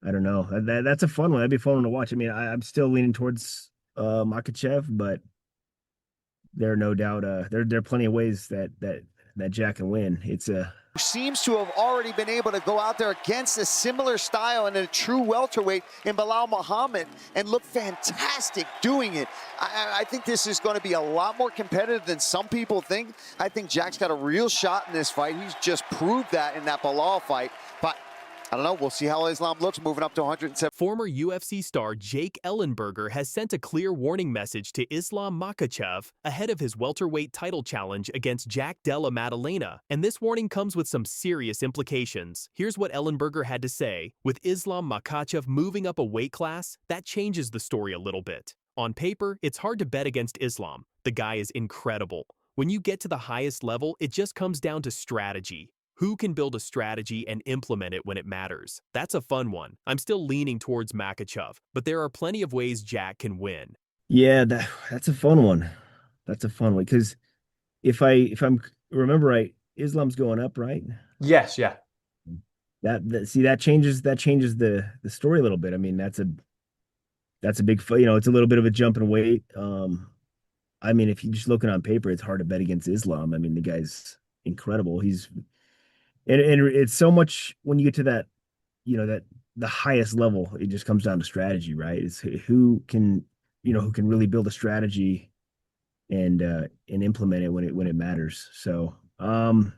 I don't know. That's a fun one. That'd be a fun one to watch. I mean, I'm still leaning towards Makhachev, but there are no doubt there are plenty of ways that Jack can win. It's a Seems to have already been able to go out there against a similar style and a true welterweight in Belal Muhammad and look fantastic doing it. I think this is going to be a lot more competitive than some people think. I think Jack's got a real shot in this fight. He's just proved that in that Belal fight. But I don't know. We'll see how Islam looks moving up to 107. Former UFC star Jake Ellenberger has sent a clear warning message to Islam Makhachev ahead of his welterweight title challenge against Jack Della Maddalena, and this warning comes with some serious implications. Here's what Ellenberger had to say. With Islam Makhachev moving up a weight class, that changes the story a little bit. On paper, it's hard to bet against Islam. The guy is incredible. When you get to the highest level, it just comes down to strategy. Who can build a strategy and implement it when it matters? That's a fun one. I'm still leaning towards Makhachev, but there are plenty of ways Jack can win. yeah, that's a fun one. That's a fun one because if I'm remember right, Islam's going up, right? Yes, yeah. See that changes the story a little bit. I mean, that's a big fight. It's a little bit of a jump in weight. I mean, if you're just looking on paper, it's hard to bet against Islam. I mean, the guy's incredible. And it's so much when you get to that, that the highest level, it just comes down to strategy, right? It's who can really build a strategy and implement it when it matters. So, man,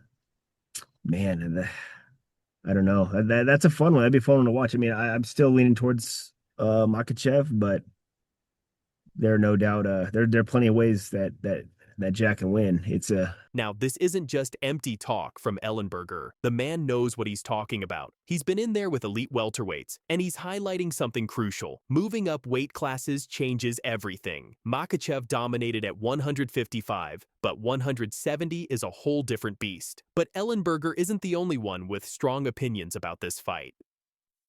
I don't know. That's a fun one. That'd be a fun one to watch. I mean, I'm still leaning towards Makhachev, but there are no doubt there are plenty of ways that Jack can win. Now, this isn't just empty talk from Ellenberger. The man knows what he's talking about. He's been in there with elite welterweights, and he's highlighting something crucial. Moving up weight classes changes everything. Makhachev dominated at 155, but 170 is a whole different beast. But Ellenberger isn't the only one with strong opinions about this fight.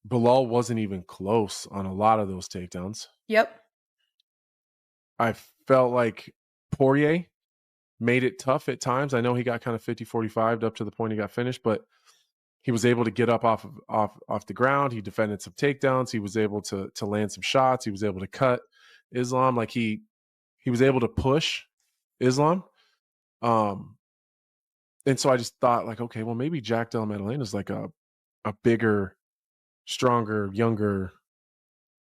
Bilal wasn't even close on a lot of those takedowns. Yep. I felt like Poirier made it tough at times. I know he got kind of 50-45 up to the point he got finished, but he was able to get up off the ground. He defended some takedowns. He was able to land some shots. He was able to cut Islam. Like he was able to push Islam. And so I just thought like, okay, well maybe Jack Della Maddalena is like a bigger, stronger, younger,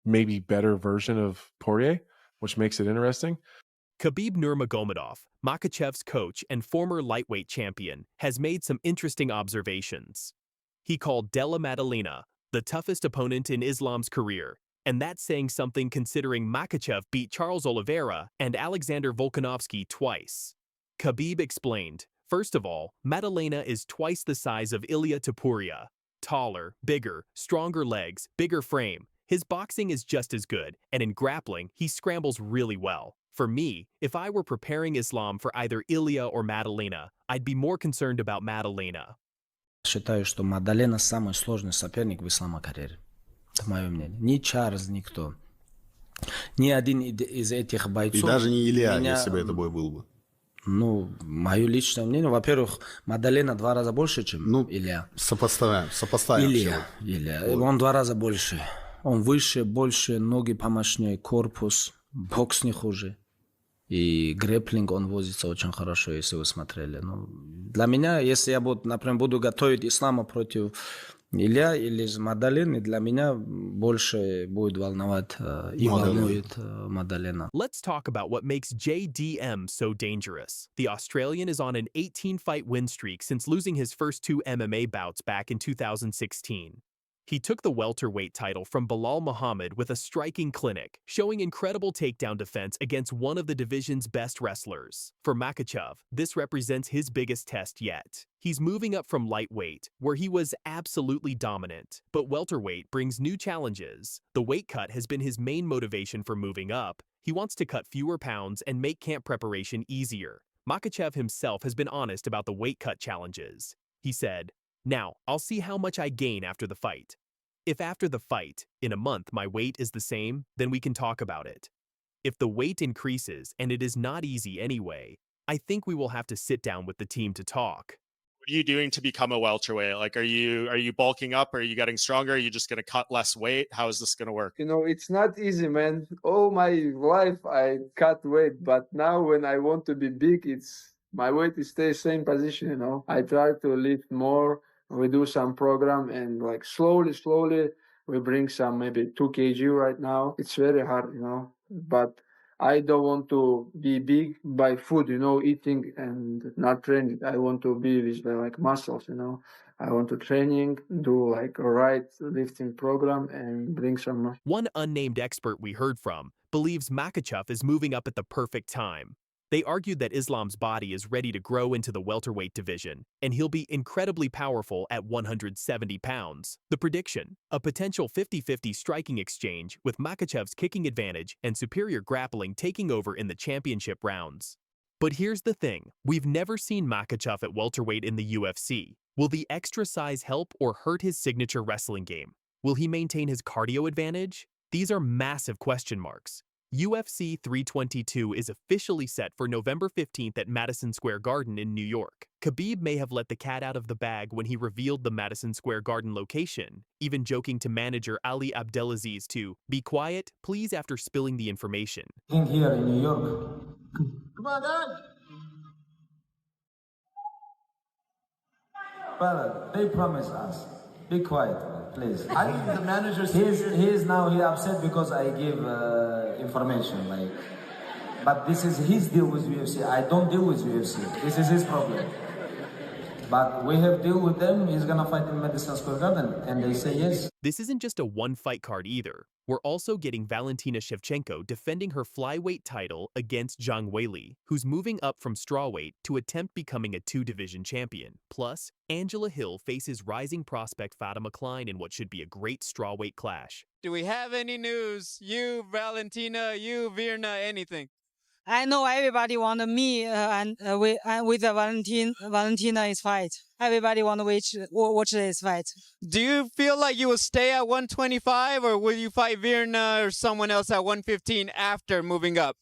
maybe better version of Poirier, which makes it interesting. Khabib Nurmagomedov, Makhachev's coach and former lightweight champion, has made some interesting observations. He called Della Maddalena the toughest opponent in Islam's career, and that's saying something considering Makhachev beat Charles Oliveira and Alexander Volkanovski twice. Khabib explained, first of all, Maddalena is twice the size of Ilia Topuria. Taller, bigger, stronger legs, bigger frame. His boxing is just as good, and in grappling, he scrambles really well. For me, if I were preparing Islam for either Ilia or Maddalena, I'd be more concerned about Maddalena. Считаю, что Мадалена самый сложный соперник в Ислама карьере. Это мое мнение. Ни Чарльз, никто. Ни один из этих бойцов... И даже не Илья, меня, если бы это бой был бы. Ну, мое личное мнение. Во-первых, Мадалена 2 раза больше, чем Илья. Сопоставим. Илья. Вот. Он 2 раза больше. Он выше, больше, ноги помощнее, корпус, бокс не хуже. И грэпплинг он возится очень хорошо, если вы смотрели. Ну, для меня, если я, например, буду готовить Ислама против Илья или Маддалены, для меня больше будет волновать и волнует Маддалена. Let's talk about what makes JDM so dangerous. The Australian is on an 18-fight win streak since losing his first 2 MMA bouts back in 2016. He took the welterweight title from Belal Muhammad with a striking clinic, showing incredible takedown defense against one of the division's best wrestlers. For Makhachev, this represents his biggest test yet. He's moving up from lightweight, where he was absolutely dominant, but welterweight brings new challenges. The weight cut has been his main motivation for moving up. He wants to cut fewer pounds and make camp preparation easier. Makhachev himself has been honest about the weight cut challenges. He said, "Now, I'll see how much I gain after the fight. If after the fight, in a month, my weight is the same, then we can talk about it. If the weight increases, and it is not easy anyway, I think we will have to sit down with the team to talk." What are you doing to become a welterweight? Like, are you bulking up? Are you getting stronger? Are you just going to cut less weight? How is this going to work? You know, it's not easy, man. All my life I cut weight, but now when I want to be big, it's my weight is stay same position. You know, I try to lift more. We do some program and like slowly, we bring some maybe 2 kg right now. It's very hard, you know, but I don't want to be big by food, you know, eating and not training. I want to be with like muscles, you know. I want to training, do like a right lifting program and bring some. One unnamed expert we heard from believes Makhachev is moving up at the perfect time. They argued that Islam's body is ready to grow into the welterweight division, and he'll be incredibly powerful at 170 pounds. The prediction: a potential 50-50 striking exchange with Makhachev's kicking advantage and superior grappling taking over in the championship rounds. But here's the thing, we've never seen Makhachev at welterweight in the UFC. Will the extra size help or hurt his signature wrestling game? Will he maintain his cardio advantage? These are massive question marks. UFC 322 is officially set for November 15th at Madison Square Garden in New York. Khabib may have let the cat out of the bag when he revealed the Madison Square Garden location, even joking to manager Ali Abdelaziz to be quiet, please, after spilling the information. Here in New York. Come on, Dad. Brother, they promised us. Be quiet, please. I think the manager's he's now upset because I give information, like. But this is his deal with UFC. I don't deal with UFC. This is his problem. But we have deal with them. He's gonna fight in Madison Square Garden, and they say yes. This isn't just a one-fight card either. We're also getting Valentina Shevchenko defending her flyweight title against Zhang Weili, who's moving up from strawweight to attempt becoming a 2-division champion. Plus, Angela Hill faces rising prospect Fatima Klein in what should be a great strawweight clash. Do we have any news? You, Valentina, you, Virna, anything? I know everybody want me with Valentina's fight. Everybody want to watch this fight. Do you feel like you will stay at 125, or will you fight Virna or someone else at 115 after moving up?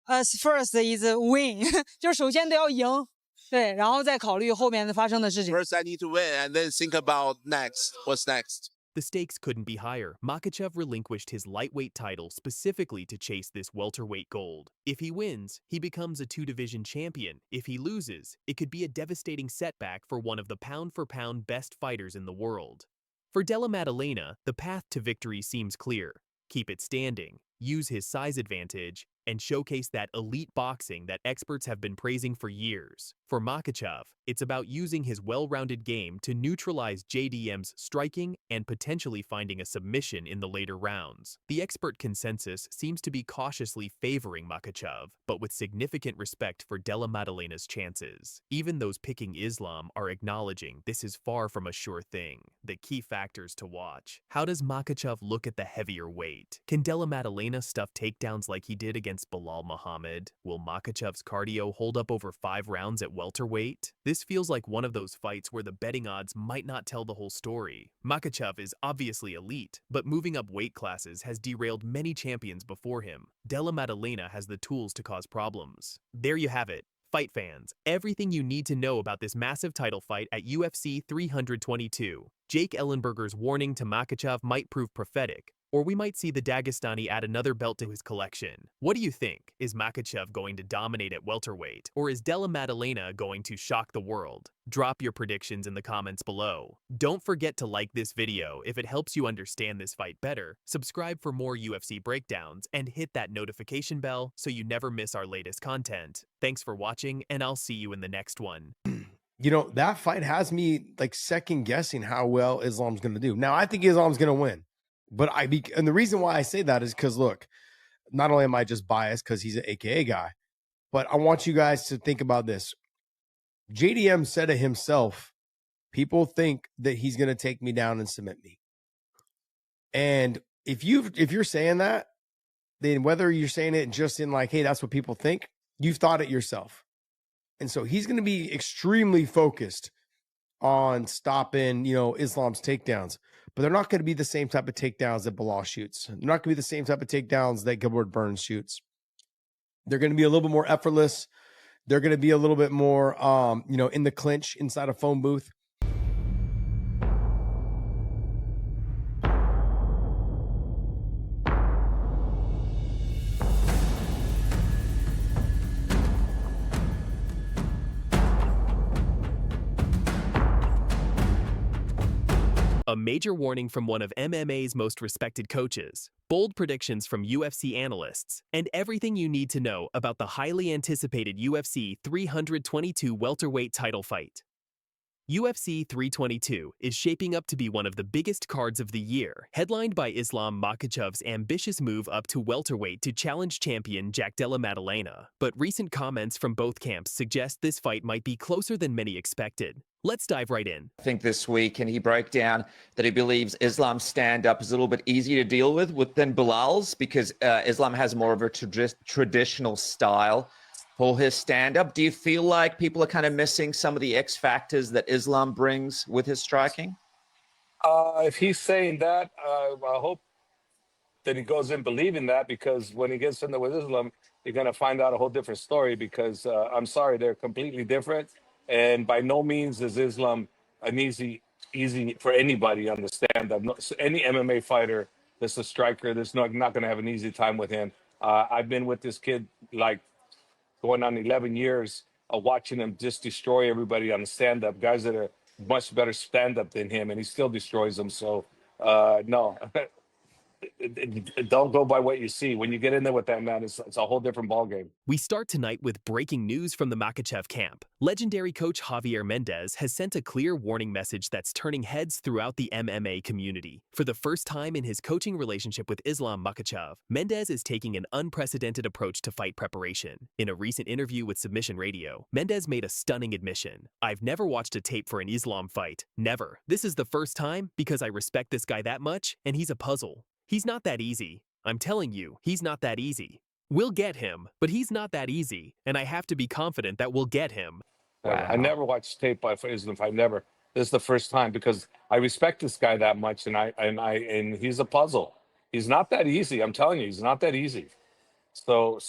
First is a win， 就首先得要赢，对，然后再考虑后面发生的事情。First, I need to win, and then think about next. What's next? The stakes couldn't be higher. Makhachev relinquished his lightweight title specifically to chase this welterweight gold. If he wins, he becomes a 2-division champion. If he loses, it could be a devastating setback for one of the pound-for-pound best fighters in the world. For Della Maddalena, the path to victory seems clear. Keep it standing, use his size advantage, and showcase that elite boxing that experts have been praising for years. For Makhachev, it's about using his well-rounded game to neutralize JDM's striking and potentially finding a submission in the later rounds. The expert consensus seems to be cautiously favoring Makhachev, but with significant respect for Della Maddalena's chances. Even those picking Islam are acknowledging this is far from a sure thing. The key factors to watch: how does Makhachev look at the heavier weight? Can Della Maddalena stuff takedowns like he did against Belal Muhammad? Will Makhachev's cardio hold up over 5 rounds at welterweight? This feels like one of those fights where the betting odds might not tell the whole story. Makhachev is obviously elite, but moving up weight classes has derailed many champions before him. Della Maddalena has the tools to cause problems. There you have it. Fight fans, everything you need to know about this massive title fight at UFC 322. Jake Ellenberger's warning to Makhachev might prove prophetic, or we might see the Dagestani add another belt to his collection. What do you think? Is Makhachev going to dominate at welterweight, or is Della Maddalena going to shock the world? Drop your predictions in the comments below. Don't forget to like this video if it helps you understand this fight better, subscribe for more UFC breakdowns, and hit that notification bell so you never miss our latest content. Thanks for watching, and I'll see you in the next one. You know, that fight has me like second guessing how well Islam's going to do. Now, I think Islam's going to win. But and the reason why I say that is because, look, not only am I just biased because he's an AKA guy, but I want you guys to think about this. JDM said it himself, people think that he's going to take me down and submit me. And if you're saying that, then whether you're saying it just in like, hey, that's what people think, you've thought it yourself. And so he's going to be extremely focused on stopping, you know, Islam's takedowns. But they're not going to be the same type of takedowns that Belal shoots. They're not going to be the same type of takedowns that Gilbert Burns shoots. They're going to be a little bit more effortless. They're going to be a little bit more, in the clinch inside a phone booth. A major warning from one of MMA's most respected coaches, bold predictions from UFC analysts, and everything you need to know about the highly anticipated UFC 322 welterweight title fight. UFC 322 is shaping up to be one of the biggest cards of the year, headlined by Islam Makhachev's ambitious move up to welterweight to challenge champion Jack Della Maddalena. But recent comments from both camps suggest this fight might be closer than many expected. Let's dive right in. I think this week, and he broke down that he believes Islam's stand-up is a little bit easier to deal with than Bilal's because Islam has more of a traditional style for his stand-up. Do you feel like people are kind of missing some of the X factors that Islam brings with his striking? If he's saying that, I hope that he goes in believing that, because when he gets in there with Islam, you're going to find out a whole different story because I'm sorry, they're completely different. And by no means is Islam an easy for anybody on the stand-up. No, so any MMA fighter that's a striker, that's not going to have an easy time with him. I've been with this kid like going on 11 years of watching him just destroy everybody on the stand-up, guys that are much better stand-up than him, and he still destroys them. So, no. Don't go by what you see. When you get in there with that man, it's a whole different ballgame. We start tonight with breaking news from the Makhachev camp. Legendary coach Javier Mendez has sent a clear warning message that's turning heads throughout the MMA community. For the first time in his coaching relationship with Islam Makhachev, Mendez is taking an unprecedented approach to fight preparation. In a recent interview with Submission Radio, Mendez made a stunning admission. "I've never watched a tape for an Islam fight. Never. This is the first time because I respect this guy that much, and he's a puzzle. He's not that easy. I'm telling you, he's not that easy. We'll get him, but he's not that easy, and I have to be confident that we'll get him." Wow. I never watched tape by Islam. I never. This is the first time because I respect this guy that much, and he's a puzzle. He's not that easy. I'm telling you, he's not that easy. So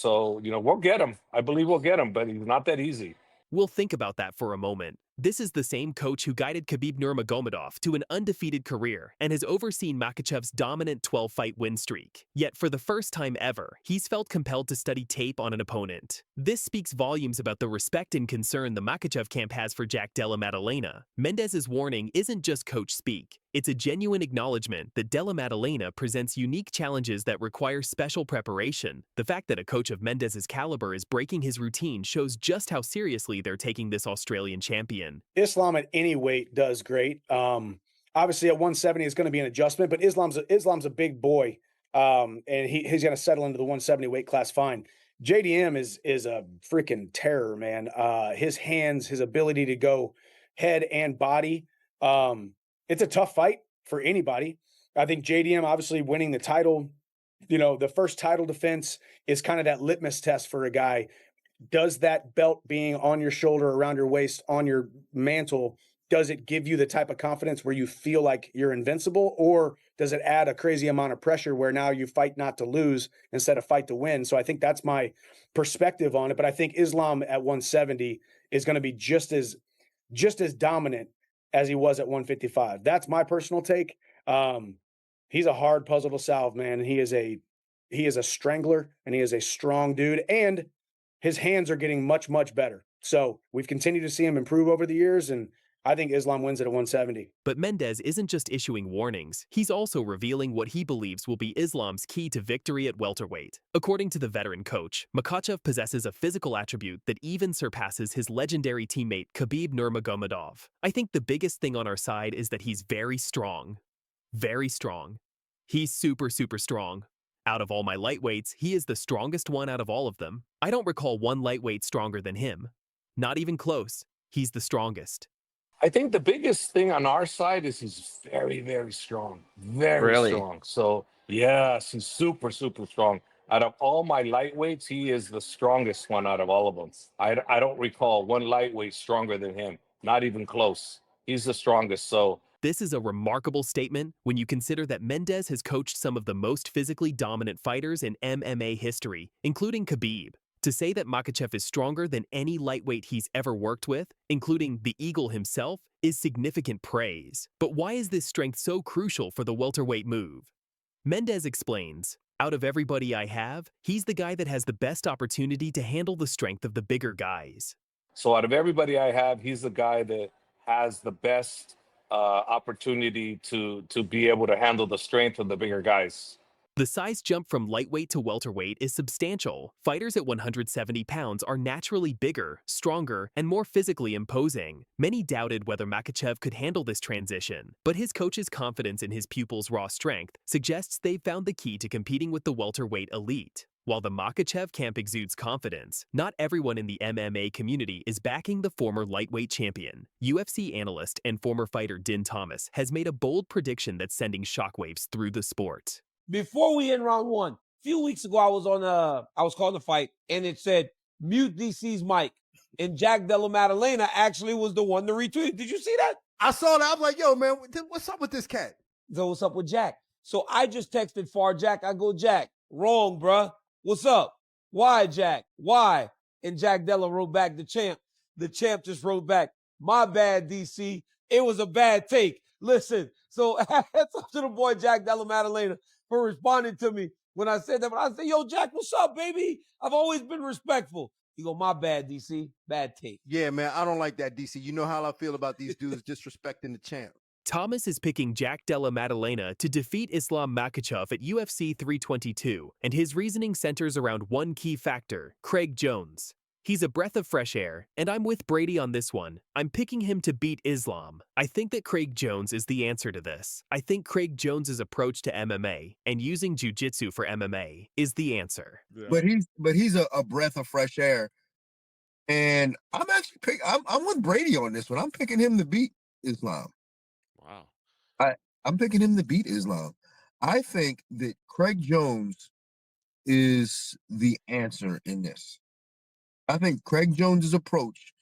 we'll get him. I believe we'll get him, but he's not that easy. We'll think about that for a moment. This is the same coach who guided Khabib Nurmagomedov to an undefeated career and has overseen Makhachev's dominant 12-fight win streak. Yet for the first time ever, he's felt compelled to study tape on an opponent. This speaks volumes about the respect and concern the Makhachev camp has for Jack Della Maddalena. Mendez's warning isn't just coach speak. It's a genuine acknowledgement that Della Maddalena presents unique challenges that require special preparation. The fact that a coach of Mendez's caliber is breaking his routine shows just how seriously they're taking this Australian champion. Islam at any weight does great. Obviously at 170 is going to be an adjustment, but Islam's a big boy, and he's going to settle into the 170 weight class fine. JDM is a freaking terror, man. His hands, his ability to go head and body. It's a tough fight for anybody. I think JDM obviously winning the title, the first title defense is kind of that litmus test for a guy. Does that belt being on your shoulder, around your waist, on your mantle, does it give you the type of confidence where you feel like you're invincible, or does it add a crazy amount of pressure where now you fight not to lose instead of fight to win? So I think that's my perspective on it. But I think Islam at 170 is going to be just as dominant as he was at 155. That's my personal take. He's a hard puzzle to solve, man. He is a strangler, and he is a strong dude, and his hands are getting much, much better. So we've continued to see him improve over the years, and I think Islam wins it at 170. But Mendez isn't just issuing warnings, he's also revealing what he believes will be Islam's key to victory at welterweight. According to the veteran coach, Makhachev possesses a physical attribute that even surpasses his legendary teammate Khabib Nurmagomedov. I think the biggest thing on our side is that he's very strong. Very strong. He's super, super strong. Out of all my lightweights, he is the strongest one out of all of them. I don't recall one lightweight stronger than him. Not even close. He's the strongest. I think the biggest thing on our side is he's very, very strong. Very strong. So, yes, he's super, super strong. Out of all my lightweights, he is the strongest one out of all of them. I don't recall one lightweight stronger than him. Not even close. He's the strongest. So, this is a remarkable statement when you consider that Mendez has coached some of the most physically dominant fighters in MMA history, including Khabib. To say that Makhachev is stronger than any lightweight he's ever worked with, including the Eagle himself, is significant praise. But why is this strength so crucial for the welterweight move? Mendez explains, out of everybody I have, he's the guy that has the best opportunity to handle the strength of the bigger guys. So out of everybody I have, he's the guy that has the best opportunity to be able to handle the strength of the bigger guys. The size jump from lightweight to welterweight is substantial. Fighters at 170 pounds are naturally bigger, stronger, and more physically imposing. Many doubted whether Makhachev could handle this transition, but his coach's confidence in his pupil's raw strength suggests they've found the key to competing with the welterweight elite. While the Makhachev camp exudes confidence, not everyone in the MMA community is backing the former lightweight champion. UFC analyst and former fighter Din Thomas has made a bold prediction that's sending shockwaves through the sport. Before we end round one, a few weeks ago, I was calling the fight, and it said, mute DC's mic. And Jack Della Maddalena actually was the one to retweet. Did you see that? I saw that. I'm like, yo, man, what's up with this cat? So what's up with Jack? So I just texted Far Jack. I go, Jack, wrong, bruh. What's up? Why, Jack? Why? And Jack Della wrote back, the champ. The champ just wrote back, my bad, DC. It was a bad take. Listen, so hats off to the boy Jack Della Maddalena for responding to me when I said that. But I said, yo, Jack, what's up, baby? I've always been respectful. You go, my bad, DC. Bad take. Yeah, man, I don't like that, DC. You know how I feel about these dudes disrespecting the champ. Thomas is picking Jack Della Maddalena to defeat Islam Makhachev at UFC 322, and his reasoning centers around one key factor, Craig Jones. He's a breath of fresh air, and I'm with Brady on this one. I'm picking him to beat Islam. I think that Craig Jones is the answer to this. I think Craig Jones's approach to MMA and using jiu-jitsu for MMA is the answer. Yeah. But he's a breath of fresh air, and I'm with Brady on this one. I'm picking him to beat Islam. Wow. I'm picking him to beat Islam. I think that Craig Jones is the answer in this. I think Craig Jones's approach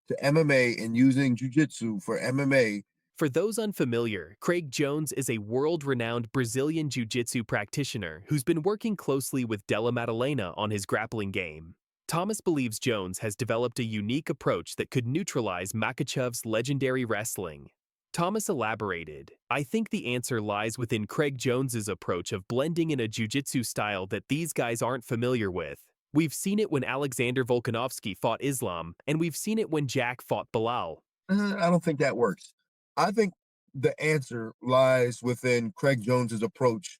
to MMA and using jiu-jitsu for MMA. For those unfamiliar, Craig Jones is a world-renowned Brazilian jiu-jitsu practitioner who's been working closely with Della Maddalena on his grappling game. Thomas believes Jones has developed a unique approach that could neutralize Makhachev's legendary wrestling. Thomas elaborated, I think the answer lies within Craig Jones's approach of blending in a jiu-jitsu style that these guys aren't familiar with. We've seen it when Alexander Volkanovski fought Islam, and we've seen it when Jack fought Bilal. I don't think that works. I think the answer lies within Craig Jones's approach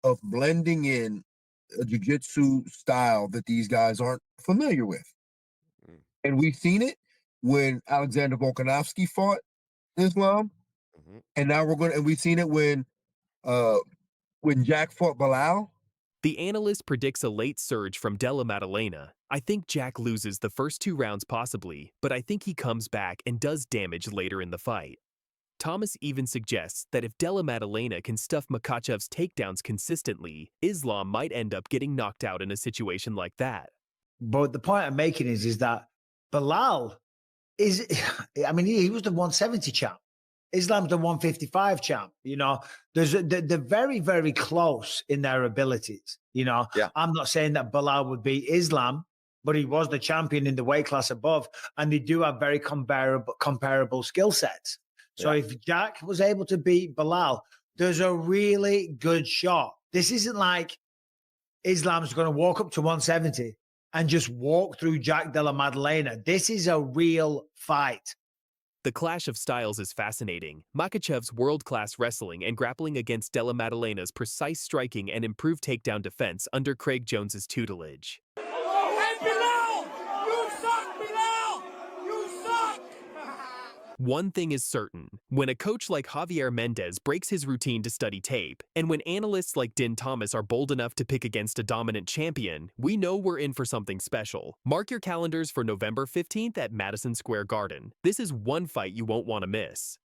of blending in a jiu-jitsu style that these guys aren't familiar with. And we've seen it when Alexander Volkanovski fought Islam, and now we've seen it when Jack fought Bilal. The analyst predicts a late surge from Della Maddalena. I think Jack loses the first 2 rounds possibly, but I think he comes back and does damage later in the fight. Thomas even suggests that if Della Maddalena can stuff Makhachev's takedowns consistently, Islam might end up getting knocked out in a situation like that. But the point I'm making is that Bilal is, I mean, he was the 170 champ. Islam's the 155 champ. You know, they're very, very close in their abilities. You know, I'm not saying that Bilal would beat Islam, but he was the champion in the weight class above, and they do have very comparable skill sets. So if Jack was able to beat Bilal, there's a really good shot. This isn't like Islam's going to walk up to 170 and just walk through Jack Della Maddalena. This is a real fight. The clash of styles is fascinating. Makhachev's world-class wrestling and grappling against Della Maddalena's precise striking and improved takedown defense under Craig Jones's tutelage. Hey, Bilal! You suck, Bilal! You suck! One thing is certain. When a coach like Javier Mendez breaks his routine to study tape, and when analysts like Din Thomas are bold enough to pick against a dominant champion, we know we're in for something special. Mark your calendars for November 15th at Madison Square Garden. This is one fight you won't want to miss.